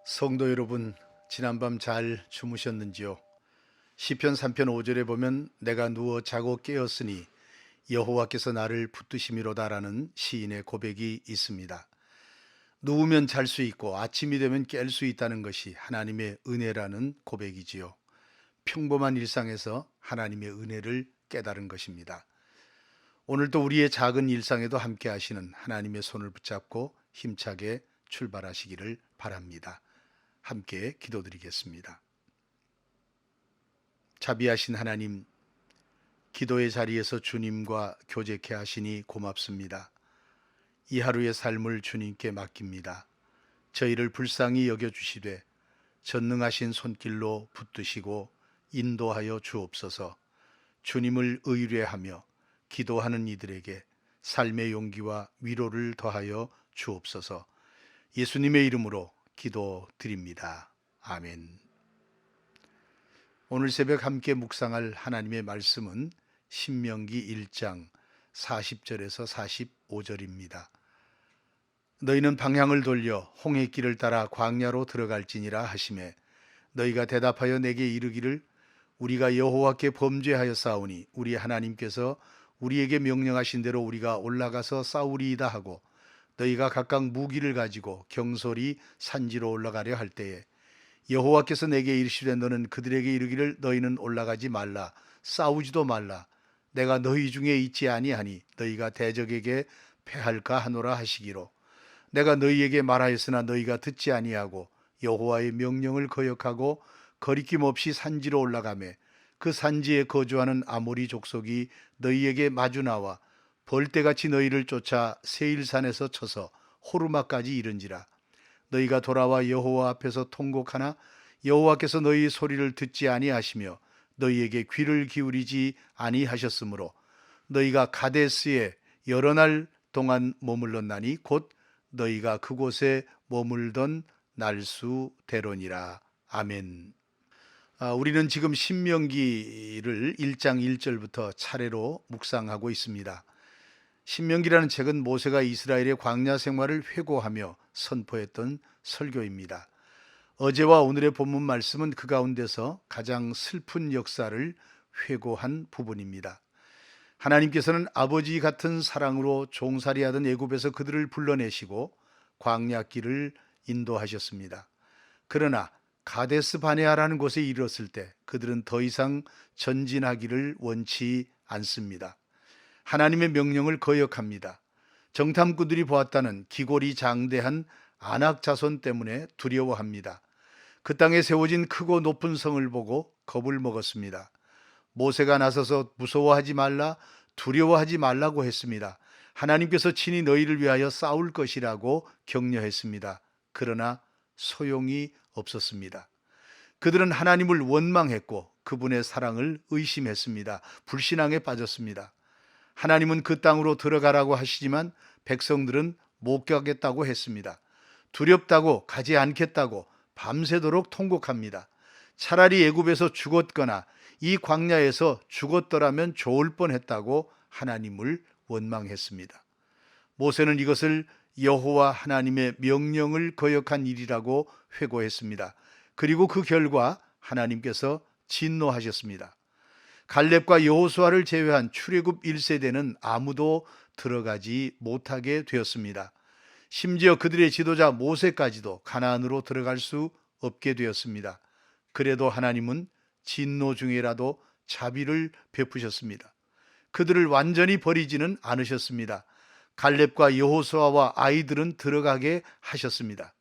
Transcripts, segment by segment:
성도 여러분, 지난밤 잘 주무셨는지요? 시편 3편 5절에 보면 내가 누워 자고 깨었으니 여호와께서 나를 붙드심이로다라는 시인의 고백이 있습니다. 누우면 잘 수 있고 아침이 되면 깰 수 있다는 것이 하나님의 은혜라는 고백이지요. 평범한 일상에서 하나님의 은혜를 깨달은 것입니다. 오늘도 우리의 작은 일상에도 함께 하시는 하나님의 손을 붙잡고 힘차게 출발하시기를 바랍니다. 함께 기도드리겠습니다. 자비하신 하나님, 기도의 자리에서 주님과 교제케 하시니 고맙습니다. 이 하루의 삶을 주님께 맡깁니다. 저희를 불쌍히 여겨주시되 전능하신 손길로 붙드시고 인도하여 주옵소서. 주님을 의뢰하며 기도하는 이들에게 삶의 용기와 위로를 더하여 주옵소서. 예수님의 이름으로 기도드립니다. 아멘. 오늘 새벽 함께 묵상할 하나님의 말씀은 신명기 1장 40절에서 45절입니다. 너희는 방향을 돌려 홍해길을 따라 광야로 들어갈지니라 하시매 너희가 대답하여 내게 이르기를 우리가 여호와께 범죄하였사오니 우리 하나님께서 우리에게 명령하신 대로 우리가 올라가서 싸우리이다 하고 너희가 각각 무기를 가지고 경솔히 산지로 올라가려 할 때에 여호와께서 내게 이르시되 너는 그들에게 이르기를 너희는 올라가지 말라 싸우지도 말라 내가 너희 중에 있지 아니하니 너희가 대적에게 패할까 하노라 하시기로 내가 너희에게 말하였으나 너희가 듣지 아니하고 여호와의 명령을 거역하고 거리낌 없이 산지로 올라가매 그 산지에 거주하는 아모리 족속이 너희에게 마주 나와 벌떼같이 너희를 쫓아 세일산에서 쳐서 호르마까지 이른지라 너희가 돌아와 여호와 앞에서 통곡하나 여호와께서 너희 소리를 듣지 아니하시며 너희에게 귀를 기울이지 아니하셨으므로 너희가 가데스에 여러 날 동안 머물렀나니 곧 너희가 그곳에 머물던 날수대로니라. 아멘. 우리는 지금 신명기를 1장 1절부터 차례로 묵상하고 있습니다. 신명기라는 책은 모세가 이스라엘의 광야 생활을 회고하며 선포했던 설교입니다. 어제와 오늘의 본문 말씀은 그 가운데서 가장 슬픈 역사를 회고한 부분입니다. 하나님께서는 아버지 같은 사랑으로 종살이하던 애굽에서 그들을 불러내시고 광야길을 인도하셨습니다. 그러나 가데스 바네아라는 곳에 이르렀을 때 그들은 더 이상 전진하기를 원치 않습니다. 하나님의 명령을 거역합니다. 정탐꾼들이 보았다는 기골이 장대한 아낙 자손 때문에 두려워합니다. 그 땅에 세워진 크고 높은 성을 보고 겁을 먹었습니다. 모세가 나서서 무서워하지 말라, 두려워하지 말라고 했습니다. 하나님께서 친히 너희를 위하여 싸울 것이라고 격려했습니다. 그러나 소용이 없었습니다. 그들은 하나님을 원망했고 그분의 사랑을 의심했습니다. 불신앙에 빠졌습니다. 하나님은 그 땅으로 들어가라고 하시지만 백성들은 못 가겠다고 했습니다. 두렵다고 가지 않겠다고 밤새도록 통곡합니다. 차라리 애굽에서 죽었거나 이 광야에서 죽었더라면 좋을 뻔했다고 하나님을 원망했습니다. 모세는 이것을 여호와 하나님의 명령을 거역한 일이라고 회고했습니다. 그리고 그 결과 하나님께서 진노하셨습니다. 갈렙과 여호수아를 제외한 출애굽 1세대는 아무도 들어가지 못하게 되었습니다. 심지어 그들의 지도자 모세까지도 가나안으로 들어갈 수 없게 되었습니다. 그래도 하나님은 진노 중에라도 자비를 베푸셨습니다. 그들을 완전히 버리지는 않으셨습니다. 갈렙과 여호수아와 아이들은 들어가게 하셨습니다.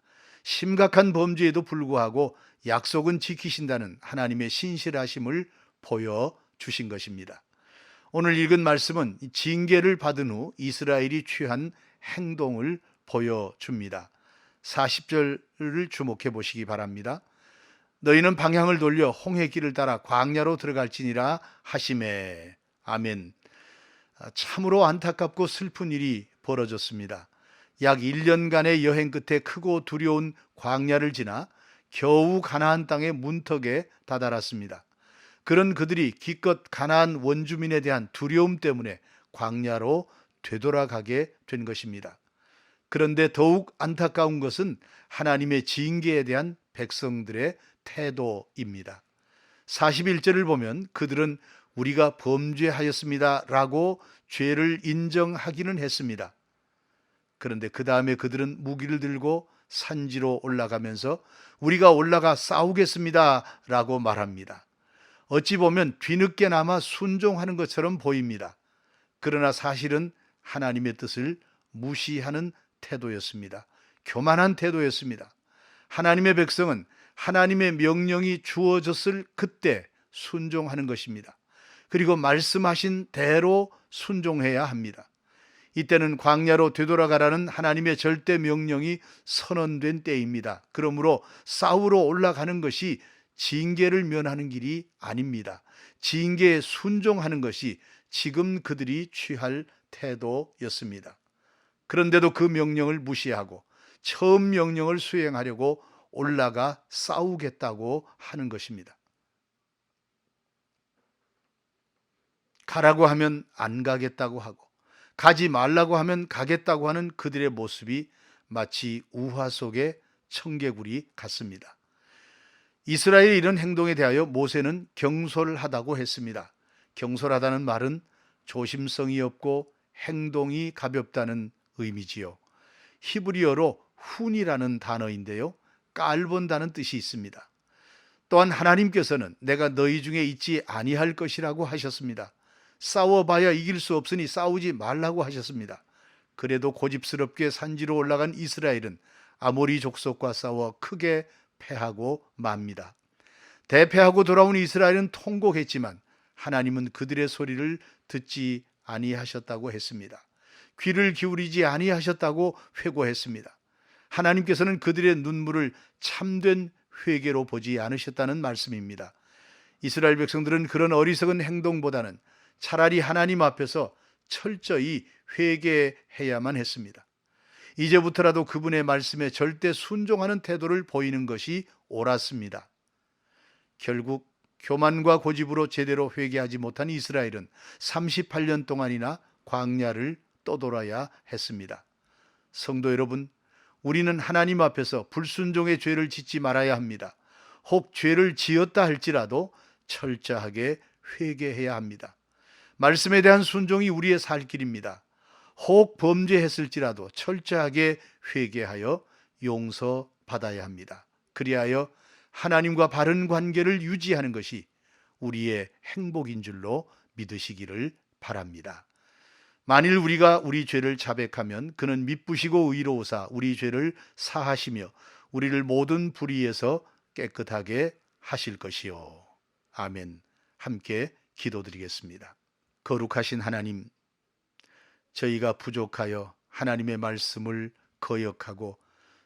심각한 범죄에도 불구하고 약속은 지키신다는 하나님의 신실하심을 보여주신 것입니다. 오늘 읽은 말씀은 징계를 받은 후 이스라엘이 취한 행동을 보여줍니다. 40절을 주목해 보시기 바랍니다. 너희는 방향을 돌려 홍해길을 따라 광야로 들어갈지니라 하시매. 아멘. 참으로 안타깝고 슬픈 일이 벌어졌습니다. 약 1년간의 여행 끝에 크고 두려운 광야를 지나 겨우 가나안 땅의 문턱에 다다랐습니다. 그런 그들이 기껏 가나안 원주민에 대한 두려움 때문에 광야로 되돌아가게 된 것입니다. 그런데 더욱 안타까운 것은 하나님의 징계에 대한 백성들의 태도입니다. 41절을 보면 그들은 우리가 범죄하였습니다 라고 죄를 인정하기는 했습니다. 그런데 그 다음에 그들은 무기를 들고 산지로 올라가면서 우리가 올라가 싸우겠습니다 라고 말합니다. 어찌 보면 뒤늦게나마 순종하는 것처럼 보입니다. 그러나 사실은 하나님의 뜻을 무시하는 태도였습니다. 교만한 태도였습니다. 하나님의 백성은 하나님의 명령이 주어졌을 그때 순종하는 것입니다. 그리고 말씀하신 대로 순종해야 합니다. 이때는 광야로 되돌아가라는 하나님의 절대 명령이 선언된 때입니다. 그러므로 싸우러 올라가는 것이 징계를 면하는 길이 아닙니다. 징계에 순종하는 것이 지금 그들이 취할 태도였습니다. 그런데도 그 명령을 무시하고 처음 명령을 수행하려고 올라가 싸우겠다고 하는 것입니다. 가라고 하면 안 가겠다고 하고 가지 말라고 하면 가겠다고 하는 그들의 모습이 마치 우화 속의 청개구리 같습니다. 이스라엘의 이런 행동에 대하여 모세는 경솔하다고 했습니다. 경솔하다는 말은 조심성이 없고 행동이 가볍다는 의미지요. 히브리어로 훈이라는 단어인데요, 깔본다는 뜻이 있습니다. 또한 하나님께서는 내가 너희 중에 있지 아니할 것이라고 하셨습니다. 싸워봐야 이길 수 없으니 싸우지 말라고 하셨습니다. 그래도 고집스럽게 산지로 올라간 이스라엘은 아모리 족속과 싸워 크게 패하고 맙니다. 대패하고 돌아온 이스라엘은 통곡했지만 하나님은 그들의 소리를 듣지 아니하셨다고 했습니다. 귀를 기울이지 아니하셨다고 회고했습니다. 하나님께서는 그들의 눈물을 참된 회개로 보지 않으셨다는 말씀입니다. 이스라엘 백성들은 그런 어리석은 행동보다는 차라리 하나님 앞에서 철저히 회개해야만 했습니다. 이제부터라도 그분의 말씀에 절대 순종하는 태도를 보이는 것이 옳았습니다. 결국 교만과 고집으로 제대로 회개하지 못한 이스라엘은 38년 동안이나 광야를 떠돌아야 했습니다. 성도 여러분, 우리는 하나님 앞에서 불순종의 죄를 짓지 말아야 합니다. 혹 죄를 지었다 할지라도 철저하게 회개해야 합니다. 말씀에 대한 순종이 우리의 살 길입니다. 혹 범죄했을지라도 철저하게 회개하여 용서받아야 합니다. 그리하여 하나님과 바른 관계를 유지하는 것이 우리의 행복인 줄로 믿으시기를 바랍니다. 만일 우리가 우리 죄를 자백하면 그는 미쁘시고 의로우사 우리 죄를 사하시며 우리를 모든 불의에서 깨끗하게 하실 것이요. 아멘. 함께 기도드리겠습니다. 거룩하신 하나님, 저희가 부족하여 하나님의 말씀을 거역하고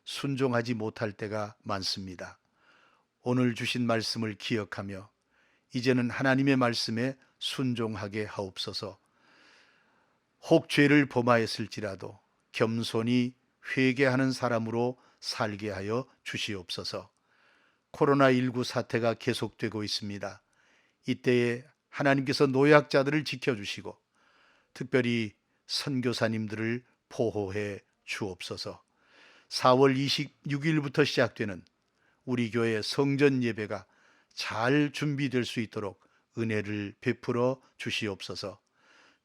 순종하지 못할 때가 많습니다. 오늘 주신 말씀을 기억하며 이제는 하나님의 말씀에 순종하게 하옵소서. 혹 죄를 범하였을지라도 겸손히 회개하는 사람으로 살게 하여 주시옵소서. 코로나19 사태가 계속되고 있습니다. 이때에 하나님께서 노약자들을 지켜주시고 특별히 선교사님들을 보호해 주옵소서. 4월 26일부터 시작되는 우리 교회 성전 예배가 잘 준비될 수 있도록 은혜를 베풀어 주시옵소서.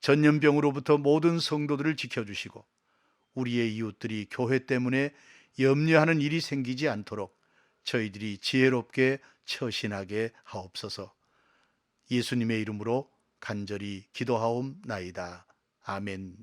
전염병으로부터 모든 성도들을 지켜주시고 우리의 이웃들이 교회 때문에 염려하는 일이 생기지 않도록 저희들이 지혜롭게 처신하게 하옵소서. 예수님의 이름으로 간절히 기도하옵나이다. 아멘.